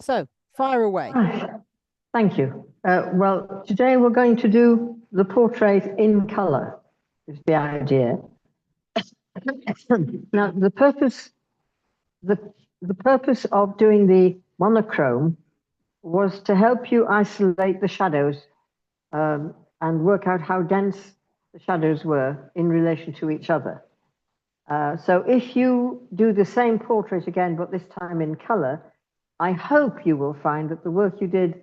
So fire away. Thank you. Well, today we're going to do the portrait in color, is the idea. Now, the purpose of doing the monochrome was to help you isolate the shadows and work out how dense the shadows were in relation to each other. So if you do the same portrait again, but this time in color, I hope you will find that the work you did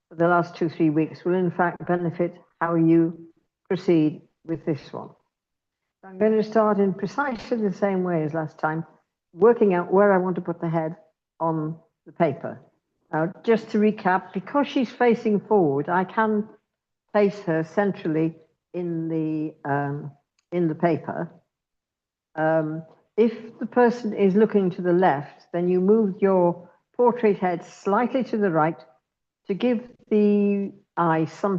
for the last 2-3 weeks will in fact benefit how you proceed with this one. So I'm going to start in precisely the same way as last time, working out where I want to put the head on the paper. Now, just to recap, because she's facing forward, I can place her centrally in the paper. If the person is looking to the left, then you move your portrait head slightly to the right to give the eye some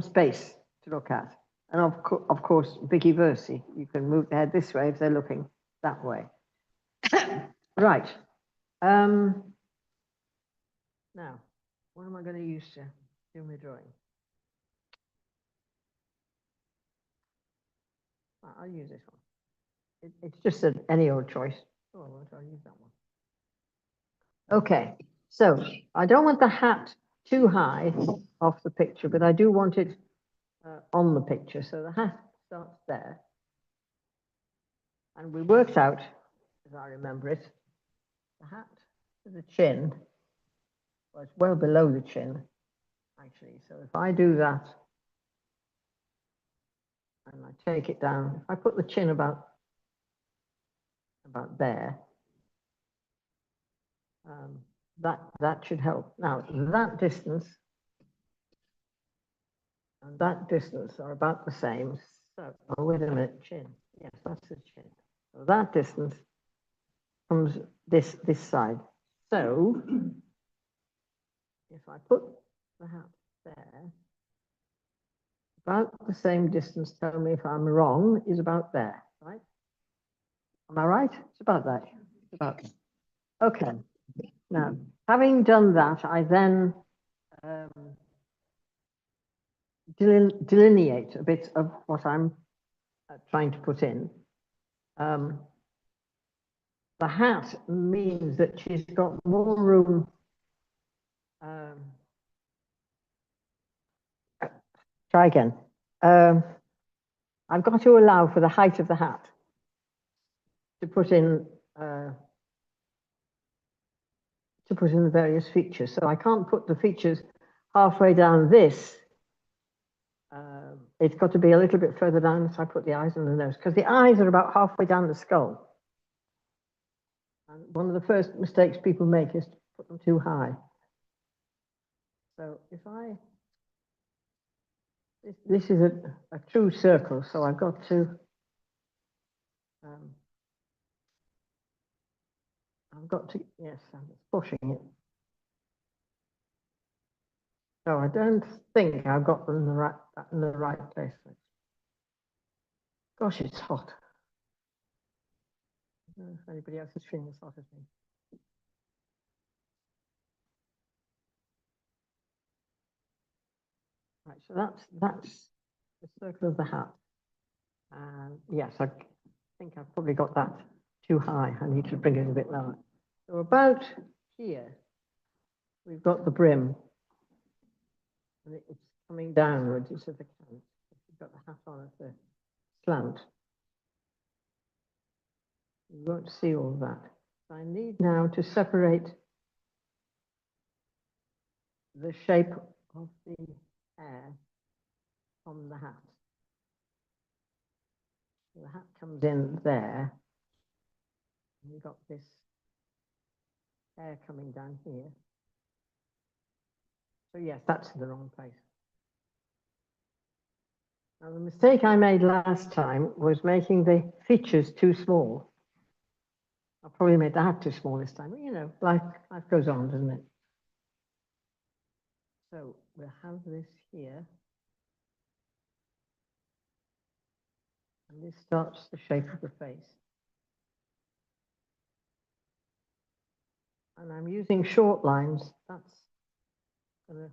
space to look at. And of course, vice versa. You can move the head this way if they're looking that way. Right. Now, what am I going to use to do my drawing? I'll use this one. It's just any old choice. Oh, I'll use that one. Okay, so I don't want the hat too high off the picture, but I do want it on the picture. So the hat starts there. And we worked out, as I remember it, the hat to the chin was well below the chin, actually. So if I do that, and I take it down, if I put the chin about there, that should help. Now, that distance and that distance are about the same. So, oh, wait a minute, chin. Yes, that's the chin. So that distance comes this side. So, if I put the hat there, about the same distance, tell me if I'm wrong, is about there, right? Am I right? It's about that. It's about that. Okay. Now, having done that, I then delineate a bit of what I'm trying to put in. The hat means that she's got more room. Try again. I've got to allow for the height of the hat to put in the various features. So I can't put the features halfway down this. It's got to be a little bit further down, so I put the eyes and the nose, because the eyes are about halfway down the skull. And one of the first mistakes people make is to put them too high. So if this is a true circle, so I've got to, yes, I'm pushing it. So I don't think I've got them in the right place. Gosh, it's hot. I don't know if anybody else is feeling as hot as me. Right, so that's the circle of the hat. And yes, I think I've probably got that too high. I need to bring it a bit lower. So about here, we've got the brim. And it's coming downwards as if it can. You've got the hat on at the slant. You won't see all that. So I need now to separate the shape of the hair from the hat. So the hat comes in there. And you've got this hair coming down here. So yes, that's in the wrong place. Now the mistake I made last time was making the features too small. I probably made the hat too small this time. But, you know, life goes on, doesn't it? So we'll have this here. And this starts the shape of the face. And I'm using short lines. That's going to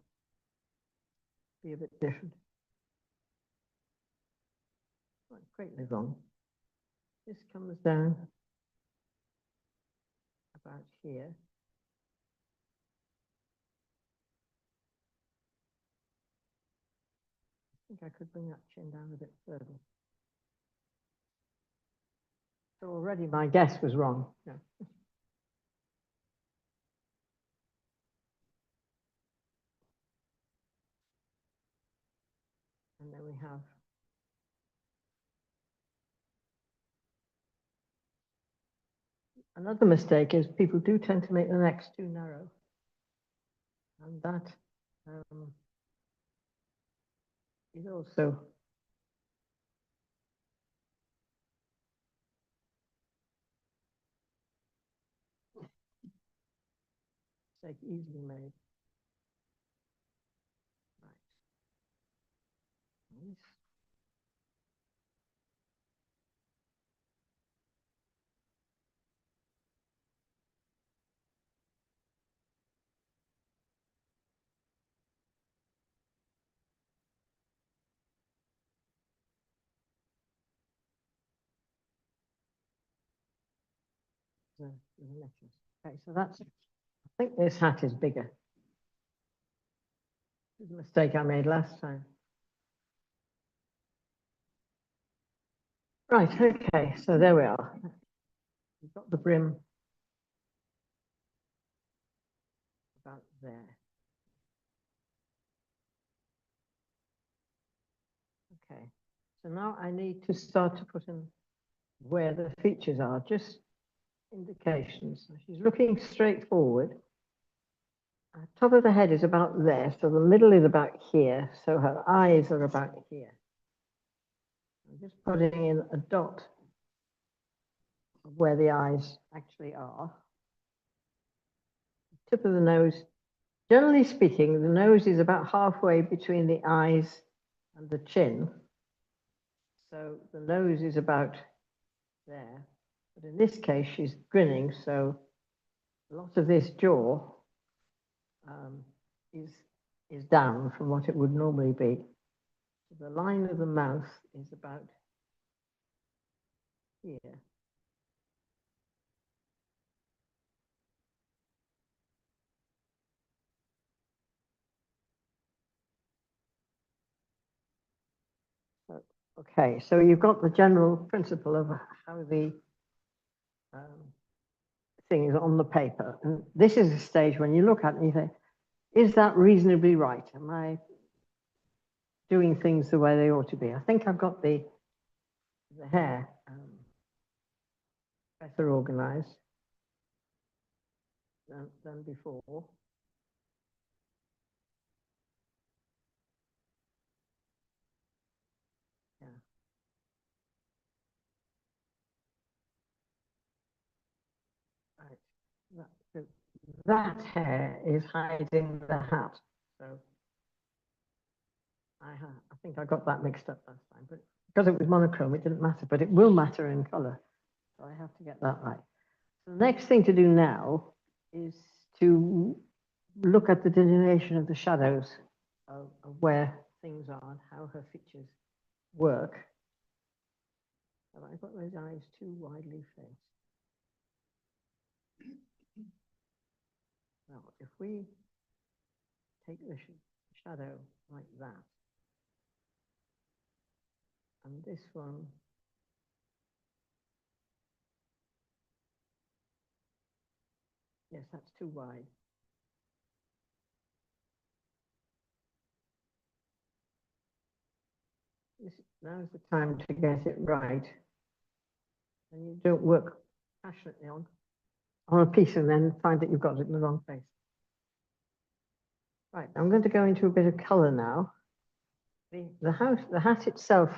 be a bit different. Not greatly wrong. This comes down about here. I think I could bring that chin down a bit further. So already my guess was wrong. No. And then we have another mistake is people do tend to make the necks too narrow. And that is also easily made. Right. The necklace. Okay, so that's, I think this hat is bigger. This is a mistake I made last time. Right, okay, so there we are. We've got the brim about there. Okay, so now I need to start to put in where the features are, just indications. So she's looking straight forward. Top of the head is about there, so the middle is about here, so her eyes are about here. I'm just putting in a dot of where the eyes actually are. Tip of the nose. Generally speaking, the nose is about halfway between the eyes and the chin. So the nose is about there. But in this case, she's grinning, so a lot of this jaw is down from what it would normally be. So the line of the mouth is about here. Okay, so you've got the general principle of how the thing is on the paper. And this is a stage when you look at it and you say, is that reasonably right? Am I doing things the way they ought to be? I think I've got the hair better organized than before. Yeah. Right. That hair is hiding the hat. So I think I got that mixed up last time, but because it was monochrome, it didn't matter, but it will matter in color. So I have to get that right. So the next thing to do now is to look at the delineation of the shadows of where things are and how her features work. Have I got those eyes too widely faced? Now, if we take the shadow like that, and this one, yes, that's too wide. Now's the time to get it right. And you don't work passionately on a piece and then find that you've got it in the wrong place. Right, I'm going to go into a bit of color now. The hat itself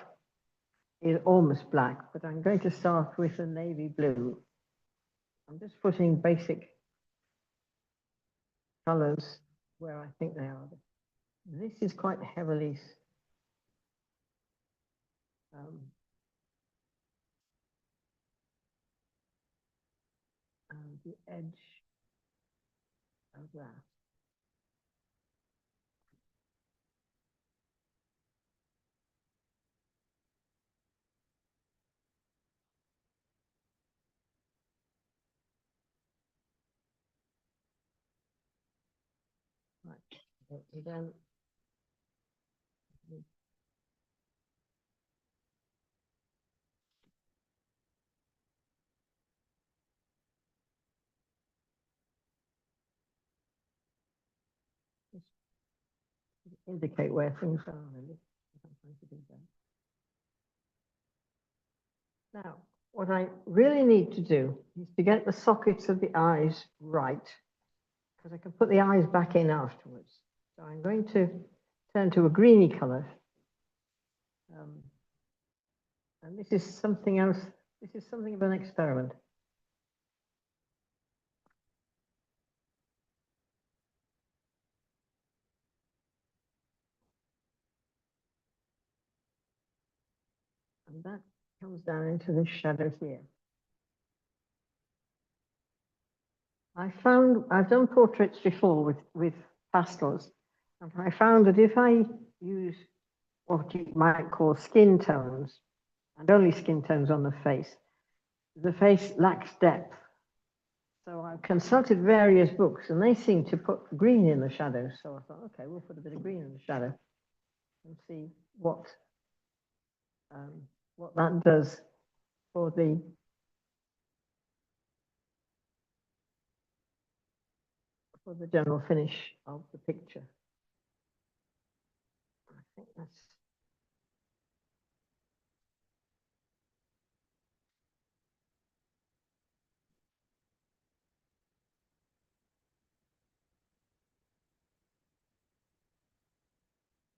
is almost black, but I'm going to start with a navy blue. I'm just putting basic colors where I think they are. This is quite heavily the edge of that. Right. Then indicate where things are really. I'm trying to do that. Now, what I really need to do is to get the sockets of the eyes right, because I can put the eyes back in afterwards. So I'm going to turn to a greeny color. And this is something else. This is something of an experiment. And that comes down into this shadow here. I've done portraits before with pastels, and I found that if I use what you might call skin tones, and only skin tones on the face lacks depth. So I've consulted various books, and they seem to put green in the shadows. So I thought, okay, we'll put a bit of green in the shadow and see what that does for the general finish of the picture. I think that's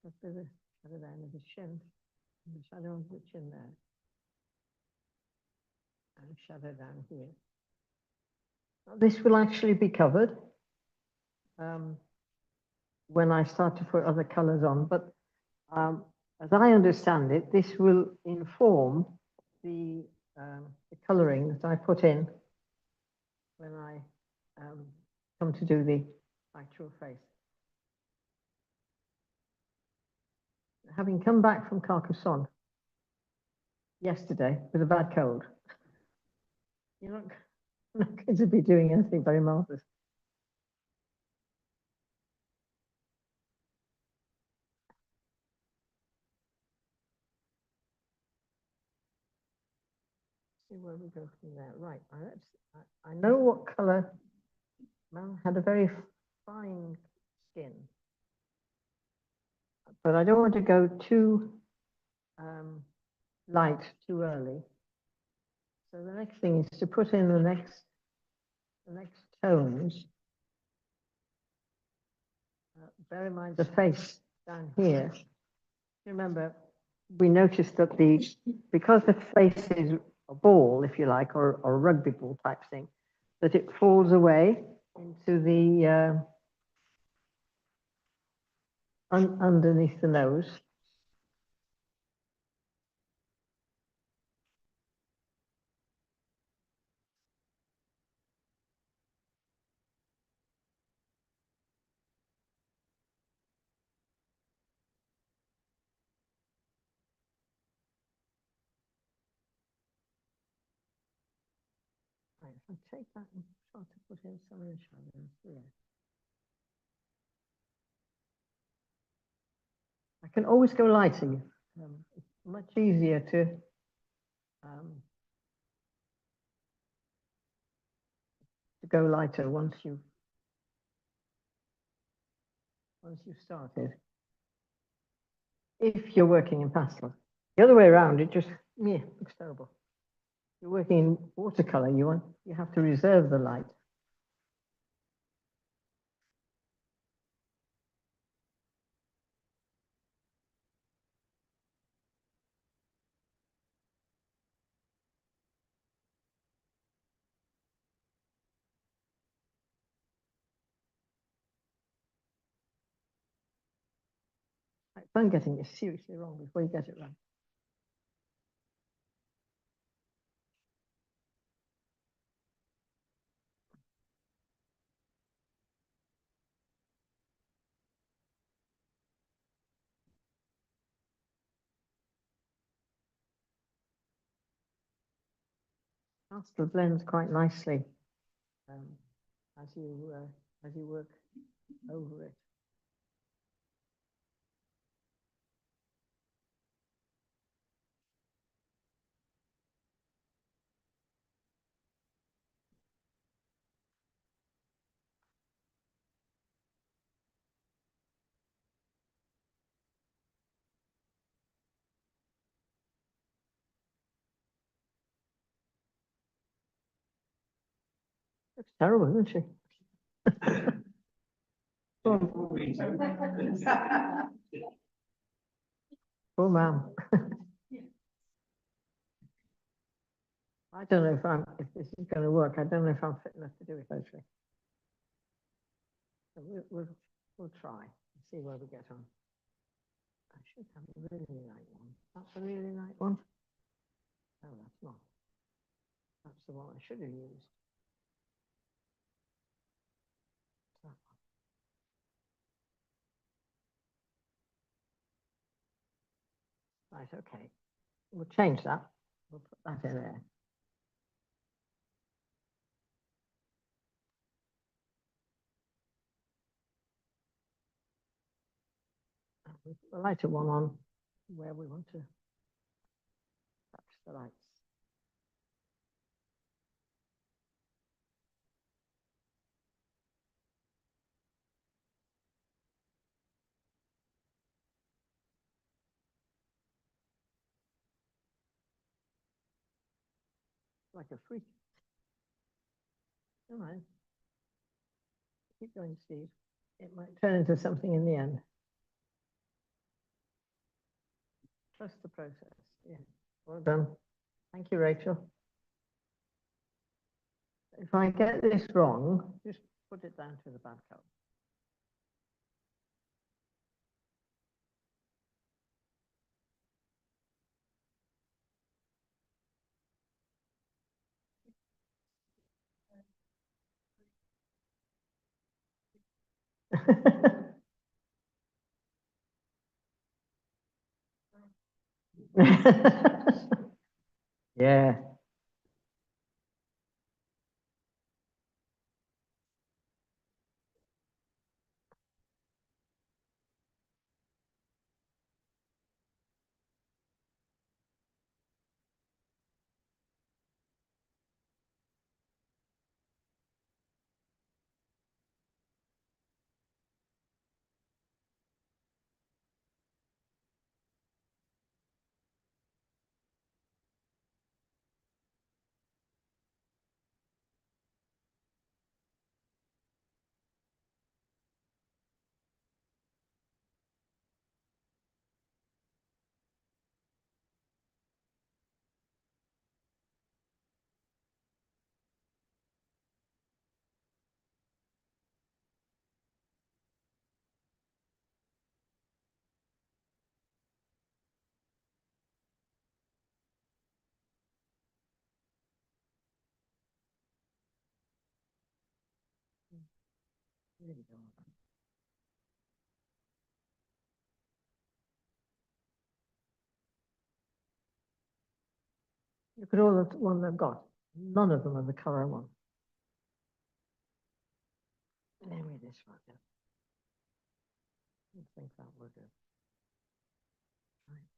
a bit of shadow down of the chin, and the shadow on the chin there, and shadow down here. Now, this will actually be covered when I start to put other colors on, but as I understand it, this will inform the coloring that I put in when I come to do the actual face. Having come back from Carcassonne yesterday with a bad cold, you're not going to be doing anything very marvelous. See where we go from there. Right, I know what color. Man had a very fine skin, but I don't want to go too light too early. So the next thing is to put in the next tones. Bear in mind the face down here. Remember, we noticed that because the face is a ball, if you like, or a rugby ball type thing, that it falls away into the underneath the nose. Right, if I take that and start to put in some of the shadows here. I can always go lighter. It's much easier to go lighter once you've started. If you're working in pastel, the other way around, it just looks terrible. You're working in watercolor. You have to reserve the light. I'm getting this seriously wrong before you get it right. pastel blends quite nicely um, as you work over it. Looks terrible, isn't she? Poor, poor ma'am. I don't know if this is going to work. I don't know if I'm fit enough to do it actually. So we'll try and see where we get on. I should have a really light one. That's a really light one. No, that's not. That's the one I should have used. Right, okay. We'll change that. We'll put that in there. We'll put the lighter one on where we want to touch the lights. Like a freak. All right. Keep going, Steve. It might turn into something in the end. Trust the process. Yeah. Well done. Thank you, Rachel. If I get this wrong, just put it down to the bad color. Yeah. Really don't. Look at all the one they've got. None of them are the color one. Maybe this one. I think that will do. Right.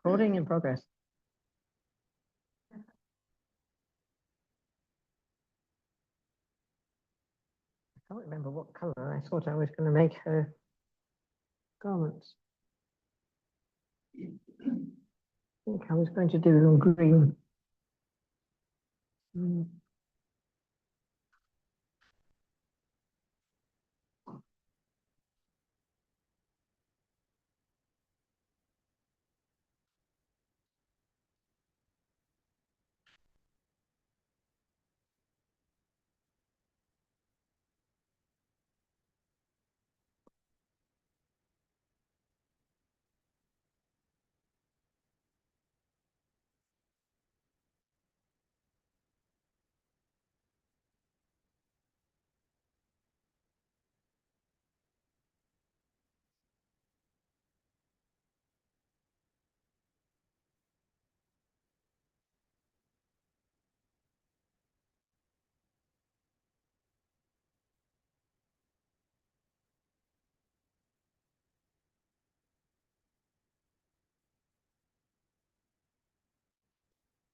Recording in progress. I can't remember what color I thought I was going to make her garments. I think I was going to do them green.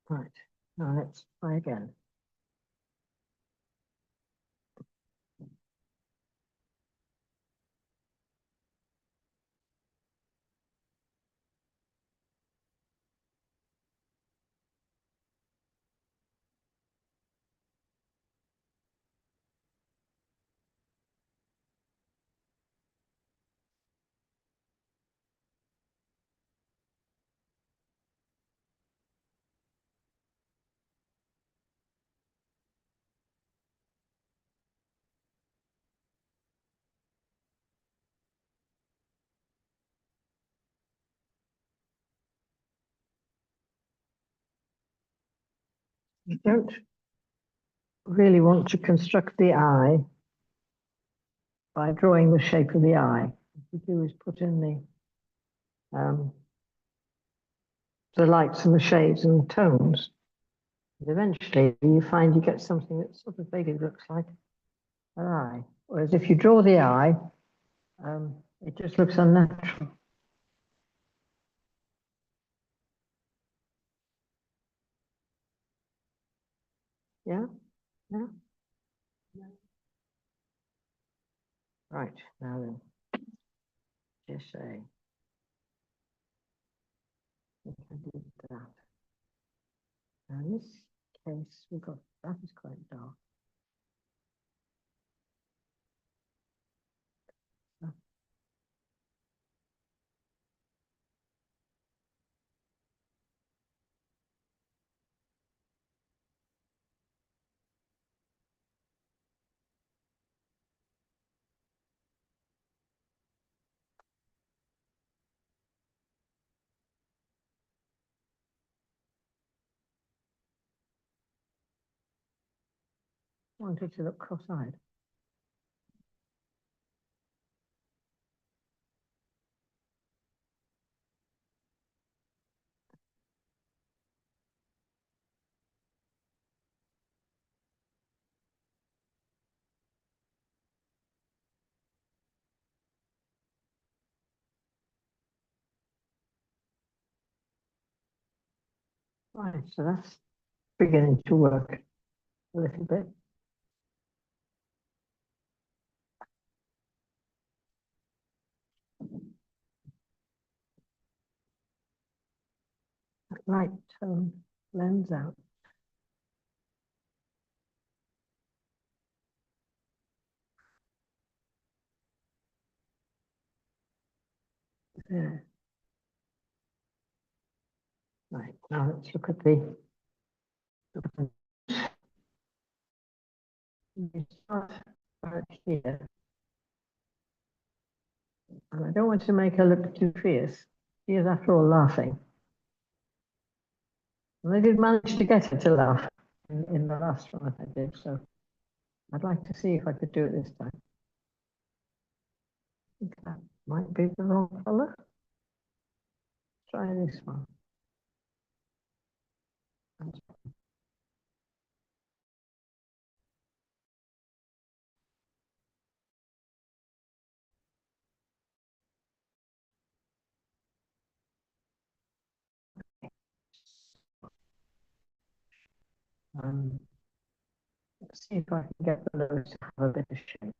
Right, now let's try again. You don't really want to construct the eye by drawing the shape of the eye. What you do is put in the lights and the shades and the tones. And eventually you find you get something that sort of vaguely looks like an eye. Whereas if you draw the eye, it just looks unnatural. Yeah? Yeah? Right, now then, just say, I did that. Now in this case, we've got, that is quite dark. Wanted to look cross-eyed. Right, so that's beginning to work a little bit. That light tone blends out. There. Right, now let's look at the we start right here And I don't want to make her look too fierce. She is, after all, laughing. And I did manage to get her to laugh in the last one that I did, so I'd like to see if I could do it this time. I think that might be the wrong colour. Try this one. Let's see if I can get the nose to have a bit of shape.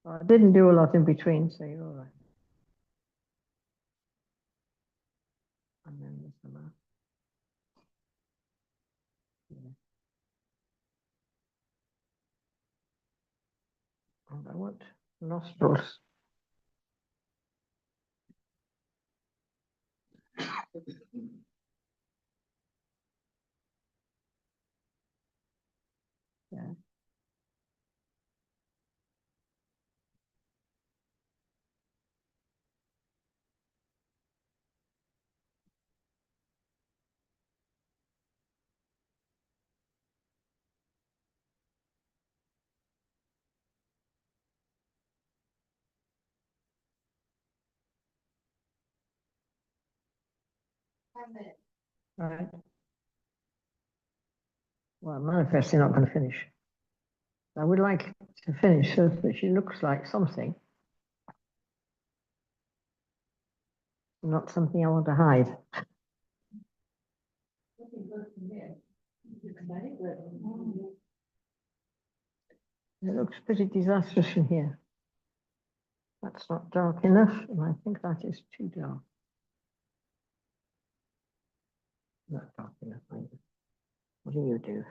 I didn't do a lot in between, so you're all right. And then there's the mouth. Yeah. And I want nostrils. Yeah. All right. Well, I'm manifestly not going to finish. I would like to finish so that she looks like something, not something I want to hide. It looks pretty disastrous from here. That's not dark enough, and I think that is too dark. Not dark enough either. What do you do?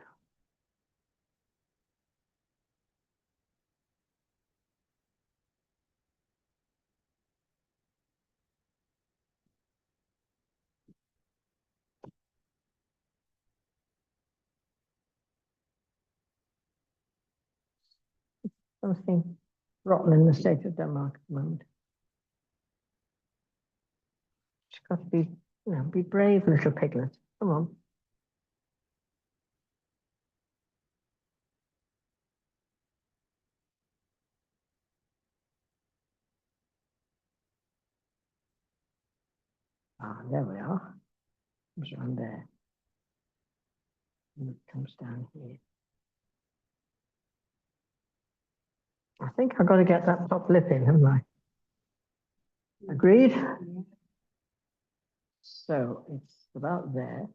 Something rotten in the state of Denmark at the moment. She's got to be, be brave, little piglet. Come on. Ah, there we are. It's around there. And it comes down here. I think I've got to get that top lip in, haven't I? Agreed? So it's about there.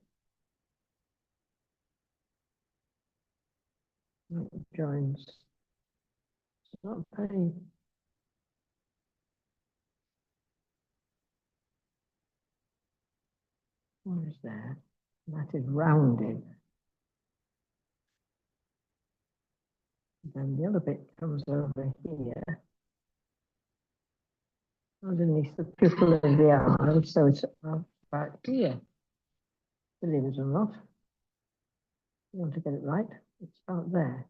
It joins. It's not very. What is there? That is rounded. Then the other bit comes over here, underneath the pupil of the eye. So it's about here. Believe it or not. You want to get it right? It's out there.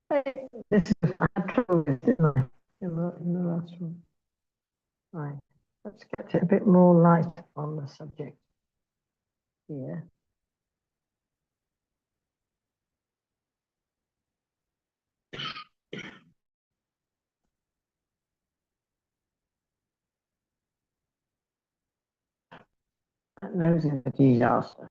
Hey, this is, I had trouble with it, didn't I? In the last one. Right. Let's get a bit more light on the subject here. That nose is a disaster.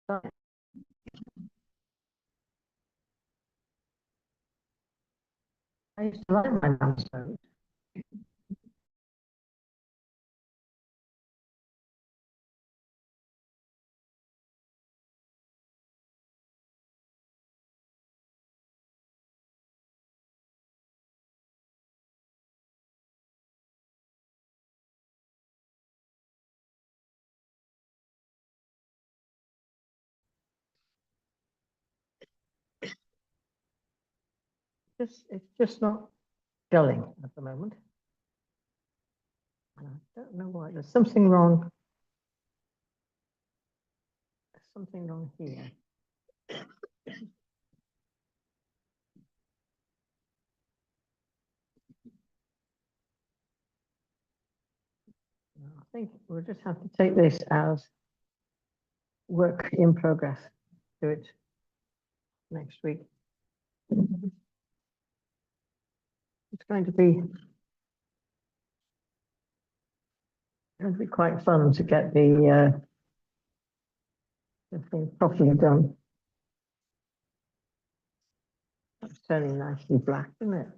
Sorry. I used to like my lamstones. It's just not gelling at the moment. I don't know why. There's something wrong. There's something wrong here. I think we'll just have to take this as work in progress. Do it next week. It's going to be quite fun to get the thing properly done. That's turning nicely black, isn't it?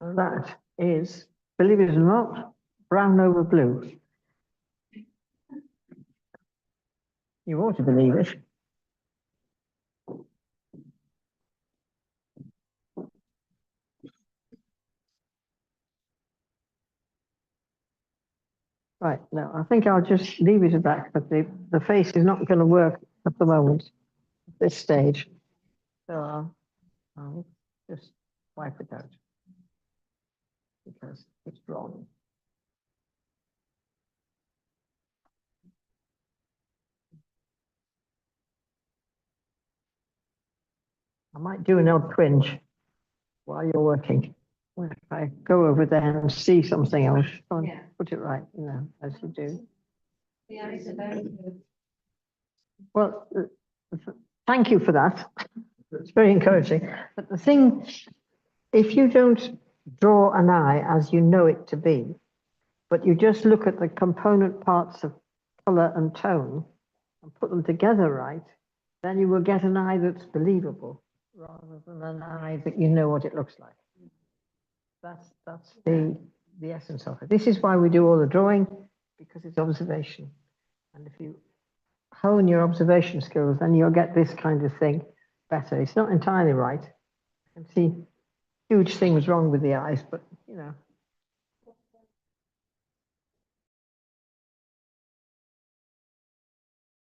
And that is, believe it or not, brown over blue. You ought to believe it. Right, no, I think I'll just leave it at that, but the face is not going to work at the moment, at this stage. So I'll just wipe it out because it's wrong. I might do an odd twinge while you're working. If I go over there and see something, I'll put it right, you know, as you do. Yeah, it's very good. Well, thank you for that. It's very encouraging. But the thing, if you don't draw an eye as you know it to be, but you just look at the component parts of color and tone and put them together right, then you will get an eye that's believable rather than an eye that you know what it looks like. That's the essence of it. This is why we do all the drawing, because it's observation. And if you hone your observation skills, then you'll get this kind of thing better. It's not entirely right. I can see huge things wrong with the eyes, but you know,